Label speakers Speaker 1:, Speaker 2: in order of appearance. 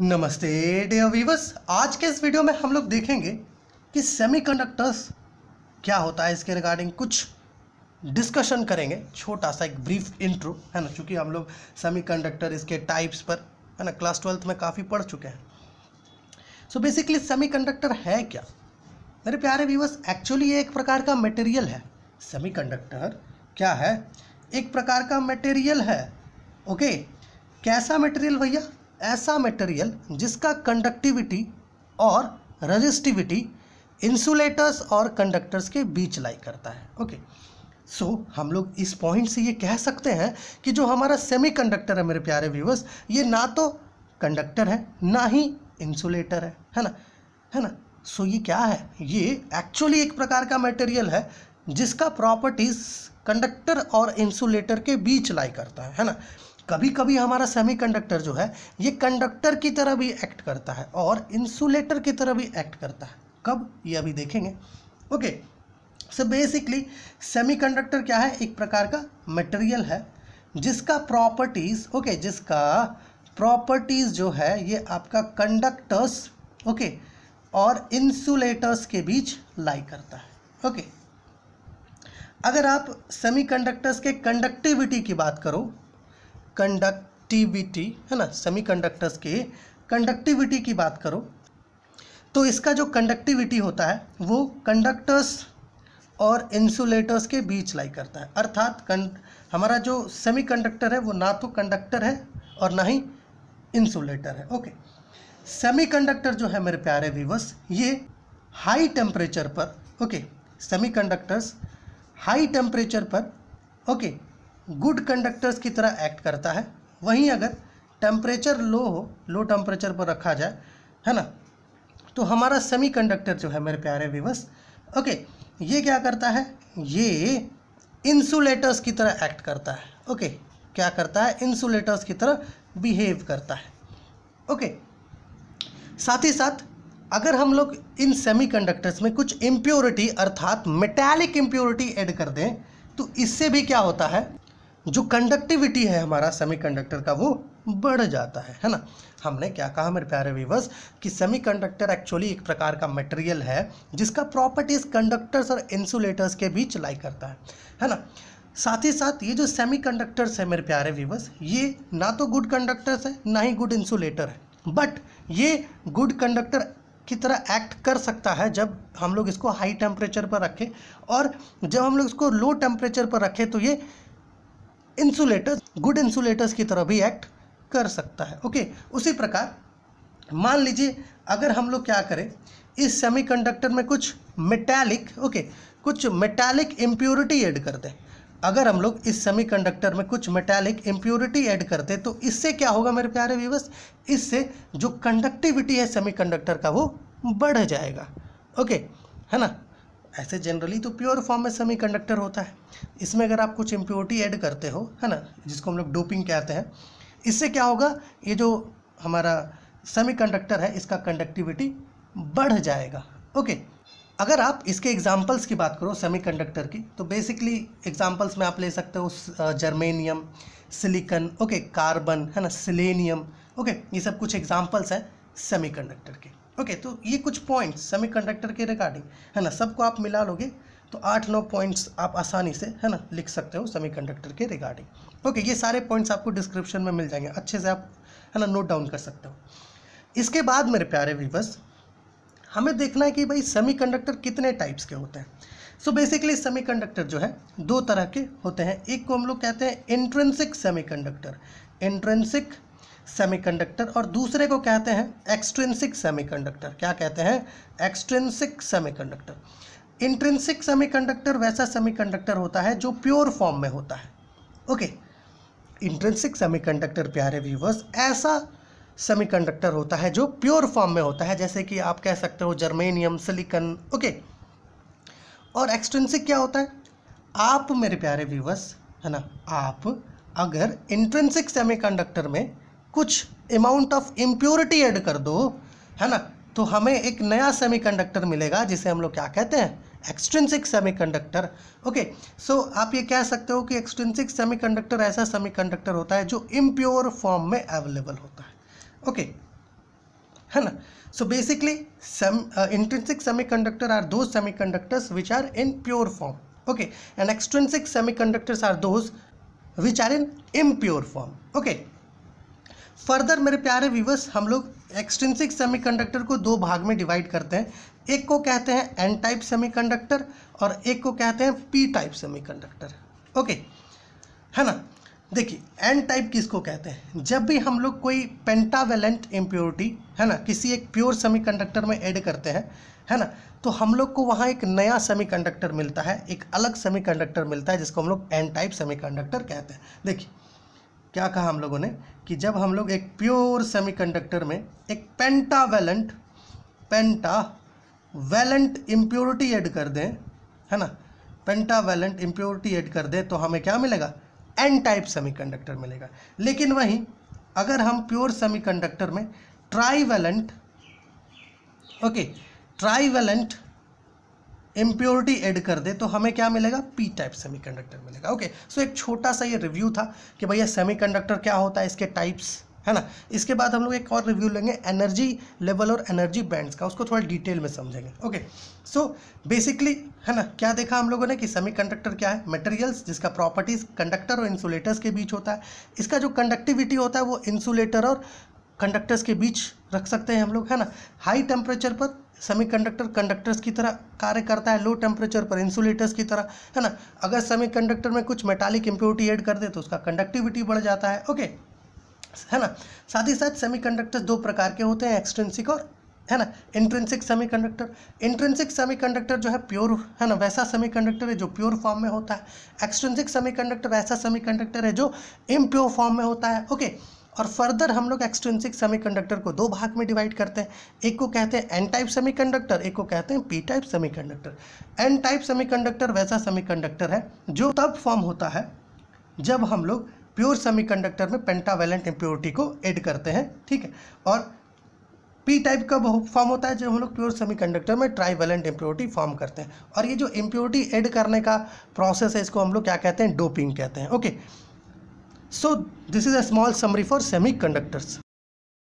Speaker 1: नमस्ते dear viewers. आज के इस वीडियो में हम लोग देखेंगे कि सेमीकंडक्टर्स क्या होता है, इसके रिगार्डिंग कुछ डिस्कशन करेंगे। छोटा सा एक ब्रीफ इंट्रो है ना, चूँकि हम लोग सेमीकंडक्टर इसके टाइप्स पर है ना क्लास 12th में काफ़ी पढ़ चुके हैं। सो बेसिकली सेमीकंडक्टर है क्या मेरे प्यारे व्यूअर्स? एक्चुअली ये एक प्रकार का मटेरियल है। सेमीकंडक्टर क्या है? एक प्रकार का मटेरियल है। ओके, कैसा मटेरियल भैया? ऐसा मटेरियल जिसका कंडक्टिविटी और रेजिस्टिविटी इंसुलेटर्स और कंडक्टर्स के बीच लाई करता है। ओके, सो हम लोग इस पॉइंट से ये कह सकते हैं कि जो हमारा सेमीकंडक्टर है मेरे प्यारे व्यूअर्स, ये ना तो कंडक्टर है ना ही इंसुलेटर है ना। सो ये क्या है? ये एक्चुअली एक प्रकार का मटेरियल है जिसका प्रॉपर्टीज कंडक्टर और इंसुलेटर के बीच लाई करता है ना। कभी कभी हमारा सेमीकंडक्टर जो है ये कंडक्टर की तरह भी एक्ट करता है और इंसुलेटर की तरह भी एक्ट करता है। कब? ये अभी देखेंगे। ओके, सो बेसिकली सेमीकंडक्टर क्या है? एक प्रकार का मटेरियल है जिसका प्रॉपर्टीज जिसका प्रॉपर्टीज जो है ये आपका कंडक्टर्स और इंसुलेटर्स के बीच लाई करता है। ओके, अगर आप सेमीकंडक्टर्स के कंडक्टिविटी की बात करो, कंडक्टिविटी है ना, सेमीकंडक्टर्स के कंडक्टिविटी की बात करो तो इसका जो कंडक्टिविटी होता है वो कंडक्टर्स और इंसुलेटर्स के बीच लाई करता है। अर्थात हमारा जो सेमीकंडक्टर है वो ना तो कंडक्टर है और ना ही इंसुलेटर है। ओके, सेमीकंडक्टर जो है मेरे प्यारे व्यूअर्स, ये हाई टेम्परेचर पर सेमीकंडक्टर्स हाई टेम्परेचर पर गुड कंडक्टर्स की तरह एक्ट करता है। वहीं अगर टेम्परेचर लो टेम्परेचर पर रखा जाए है ना, तो हमारा सेमीकंडक्टर जो है मेरे प्यारे व्यूअर्स ये क्या करता है? ये इंसुलेटर्स की तरह एक्ट करता है। क्या करता है? इंसुलेटर्स की तरह बिहेव करता है। साथ ही साथ अगर हम लोग इन सेमीकंडक्टर्स में कुछ इम्प्योरिटी अर्थात मेटालिक इम्प्योरिटी ऐड कर दें तो इससे भी क्या होता है? जो कंडक्टिविटी है हमारा सेमीकंडक्टर का वो बढ़ जाता है ना। हमने क्या कहा मेरे प्यारे व्यूअर्स कि सेमीकंडक्टर एक्चुअली एक प्रकार का मटेरियल है जिसका प्रॉपर्टीज कंडक्टर्स और इंसुलेटर्स के बीच लाई करता है ना। साथ ही साथ ये जो सेमीकंडक्टर्स है मेरे प्यारे व्यूअर्स, ये ना तो गुड कंडक्टर्स है ना ही गुड इंसुलेटर है, बट ये गुड कंडक्टर की तरह एक्ट कर सकता है जब हम लोग इसको हाई टेम्परेचर पर रखें, और जब हम लोग इसको लो टेम्परेचर पर रखें तो ये गुड इंसुलेटर्स की तरह भी एक्ट कर सकता है। उसी प्रकार मान लीजिए अगर हम लोग क्या करें, इस सेमीकंडक्टर में कुछ मेटालिक इम्प्योरिटी ऐड कर दें। अगर हम लोग इस सेमीकंडक्टर में कुछ मेटालिक इम्प्योरिटी ऐड करते तो इससे क्या होगा मेरे प्यारे व्यूअर्स? इससे जो कंडक्टिविटी है सेमीकंडक्टर का वो बढ़ जाएगा। है ना। ऐसे जनरली तो प्योर फॉर्म में सेमीकंडक्टर होता है, इसमें अगर आप कुछ इम्प्योरिटी ऐड करते हो है ना, जिसको हम लोग डोपिंग कहते हैं, इससे क्या होगा? ये जो हमारा सेमीकंडक्टर है इसका कंडक्टिविटी बढ़ जाएगा। अगर आप इसके एग्जाम्पल्स की बात करो सेमीकंडक्टर की, तो बेसिकली एग्जाम्पल्स में आप ले सकते हो जर्मेनियम, सिलिकॉन, कार्बन है ना, सिलेनियम। ये सब कुछ एग्जाम्पल्स हैं सेमीकंडक्टर के। तो ये कुछ पॉइंट्स सेमीकंडक्टर के रिगार्डिंग है ना, सबको आप मिला लोगे तो 8-9 पॉइंट्स आप आसानी से है ना लिख सकते हो सेमीकंडक्टर के रिगार्डिंग। ये सारे पॉइंट्स आपको डिस्क्रिप्शन में मिल जाएंगे, अच्छे से आप है ना नोट डाउन कर सकते हो। इसके बाद मेरे प्यारे व्यूअर्स हमें देखना है कि भाई सेमीकंडक्टर कितने टाइप्स के होते हैं। सो बेसिकली सेमीकंडक्टर जो है दो तरह के होते हैं। एक को हम लोग कहते हैं इंट्रिंसिक सेमीकंडक्टर, और दूसरे को कहते हैं एक्सट्रिंसिक सेमीकंडक्टर। क्या कहते हैं? Extrinsic semiconductor. इंट्रिंसिक सेमीकंडक्टर वैसा सेमीकंडक्टर होता है जो प्योर फॉर्म में होता है। इंट्रिंसिक सेमीकंडक्टर प्यारे व्यूअर्स ऐसा सेमीकंडक्टर होता है जो प्योर फॉर्म में होता है, जैसे कि आप कह सकते हो जर्मेनियम, सिलिकॉन। और एक्सट्रिंसिक क्या होता है? आप मेरे प्यारे व्यूअर्स है ना, आप अगर इंट्रिंसिक सेमीकंडक्टर में कुछ अमाउंट ऑफ इम्प्योरिटी ऐड कर दो है ना, तो हमें एक नया सेमीकंडक्टर मिलेगा जिसे हम लोग क्या कहते हैं? Extrinsic semiconductor. सो आप ये कह सकते हो कि एक्सट्रिंसिक सेमीकंडक्टर ऐसा सेमीकंडक्टर होता है जो इम्प्योर फॉर्म में अवेलेबल होता है। है ना. So basically intrinsic semiconductor are those semiconductors which are in pure form, okay, and extrinsic semiconductors are those which are in impure form, okay. Further मेरे प्यारे व्यूवर्स, हम लोग एक्सट्रिंसिक सेमीकंडक्टर को दो भाग में डिवाइड करते हैं. एक को कहते हैं एन टाइप सेमीकंडक्टर और एक को कहते हैं पी टाइप सेमीकंडक्टर, ओके, है ना. देखिए एन टाइप किसको कहते हैं? जब भी हम लोग कोई पेंटावेलेंट इम्प्योरिटी, है ना, किसी एक प्योर सेमीकंडक्टर में ऐड करते हैं, है ना, तो हम लोग को वहाँ एक नया सेमीकंडक्टर मिलता है, एक अलग सेमीकंडक्टर मिलता है जिसको हम लोग एन टाइप सेमीकंडक्टर कहते हैं. देखिए क्या कहा हम लोगों ने कि जब हम लोग एक प्योर सेमीकंडक्टर में एक पेंटावेलेंट इम्प्योरिटी ऐड कर दें, है ना, पेंटावेलेंट इम्प्योरिटी ऐड कर दें तो हमें क्या मिलेगा? एन टाइप सेमीकंडक्टर मिलेगा. लेकिन वहीं अगर हम प्योर सेमीकंडक्टर में ट्राईवेलेंट इम्प्योरिटी ऐड कर दे तो हमें क्या मिलेगा? पी टाइप सेमीकंडक्टर मिलेगा, ओके. सो एक छोटा सा ये रिव्यू था कि भैया सेमीकंडक्टर क्या होता है, इसके टाइप्स, है ना. इसके बाद हम लोग एक और रिव्यू लेंगे एनर्जी लेवल और एनर्जी बैंड्स का, उसको थोड़ा डिटेल में समझेंगे, ओके. सो बेसिकली, है ना, क्या देखा हम लोगों ने कि सेमीकंडक्टर क्या है? मटेरियल्स जिसका प्रॉपर्टीज कंडक्टर और इंसुलेटर्स के बीच होता है. इसका जो कंडक्टिविटी होता है वो इंसुलेटर और कंडक्टर्स के बीच रख सकते हैं हम लोग, है ना. हाई टेम्परेचर पर सेमीकंडक्टर कंडक्टर्स की तरह कार्य करता है, लो टेम्परेचर पर इंसुलेटर्स की तरह, है ना. अगर सेमीकंडक्टर में कुछ मेटालिक इम्प्योरिटी ऐड कर दे तो उसका कंडक्टिविटी बढ़ जाता है, ओके, है ना. साथ ही साथ सेमीकंडक्टर्स दो प्रकार के होते हैं, एक्सट्रिंसिक और, है ना, इंट्रिंसिक सेमीकंडक्टर. इंट्रिंसिक सेमीकंडक्टर जो है प्योर, है ना, वैसा सेमीकंडक्टर है जो प्योर फॉर्म में होता है. एक्सट्रिंसिक सेमीकंडक्टर ऐसा सेमीकंडक्टर है जो इम्प्योर फॉर्म में होता है, ओके. और फर्दर हम लोग एक्सट्रिंसिक सेमीकंडक्टर को दो भाग में डिवाइड करते हैं. एक को कहते हैं एन टाइप सेमीकंडक्टर, एक को कहते हैं P type semiconductor. N type semiconductor वैसा सेमीकंडक्टर है जो तब फॉर्म होता है जब हम लोग प्योर सेमीकंडक्टर में पेंटावेलेंट इम्प्योरिटी को ऐड करते हैं, ठीक है. और पी टाइप का फॉर्म होता है जब हम लोग प्योर सेमीकंडक्टर में ट्राईवेलेंट इम्प्योरिटी फॉर्म करते हैं. और ये जो इम्प्योरिटी ऐड करने का प्रोसेस है इसको हम लोग क्या कहते हैं? डोपिंग कहते हैं, okay. So this is a small summary for semiconductors.